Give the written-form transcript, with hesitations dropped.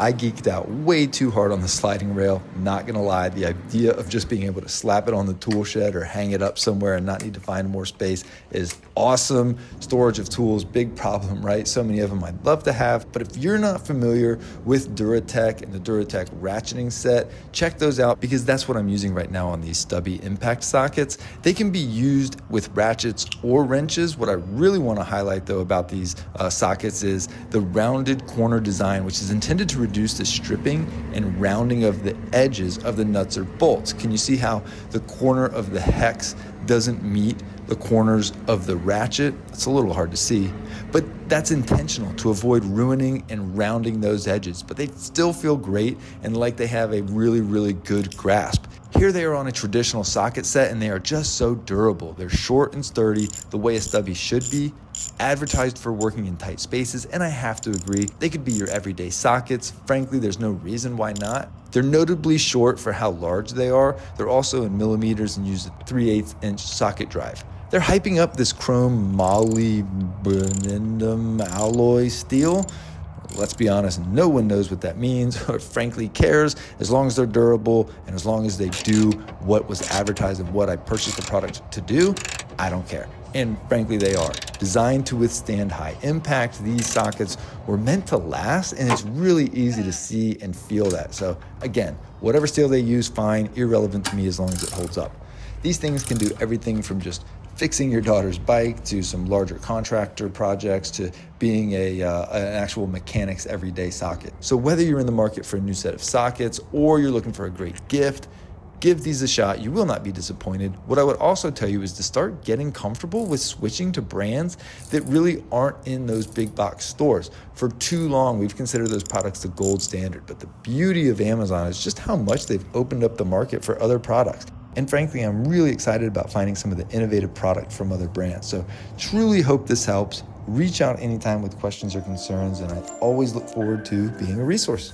I geeked out way too hard on the sliding rail. Not gonna lie, the idea of just being able to slap it on the tool shed or hang it up somewhere and not need to find more space is awesome. Storage of tools, big problem, right? So many of them I'd love to have, but if you're not familiar with DuraTech and the DuraTech ratcheting set, check those out because that's what I'm using right now on these Stubby impact sockets. They can be used with ratchets or wrenches. What I really wanna highlight though about these sockets is the rounded corner design, which is intended to reduce the stripping and rounding of the edges of the nuts or bolts. Can you see how the corner of the hex doesn't meet the corners of the ratchet? It's a little hard to see, but that's intentional to avoid ruining and rounding those edges, but they still feel great and like they have a really, really good grasp. Here they are on a traditional socket set and they are just so durable. They're short and sturdy, the way a Stubby should be, advertised for working in tight spaces, and I have to agree, they could be your everyday sockets. Frankly, there's no reason why not. They're notably short for how large they are. They're also in millimeters and use a 3/8 inch socket drive. They're hyping up this chrome molybdenum alloy steel. Let's be honest, no one knows what that means or frankly cares. As long as they're durable and as long as they do what was advertised and what I purchased the product to do, I don't care. And frankly, they are. Designed to withstand high impact, these sockets were meant to last, and it's really easy to see and feel that. So again, whatever steel they use, fine, irrelevant to me as long as it holds up. These things can do everything from just fixing your daughter's bike to some larger contractor projects to being an actual mechanic's everyday socket. So whether you're in the market for a new set of sockets or you're looking for a great gift, give these a shot. You will not be disappointed. What I would also tell you is to start getting comfortable with switching to brands that really aren't in those big box stores. For too long, we've considered those products the gold standard, but the beauty of Amazon is just how much they've opened up the market for other products. And frankly, I'm really excited about finding some of the innovative product from other brands. So truly hope this helps. Reach out anytime with questions or concerns, and I always look forward to being a resource.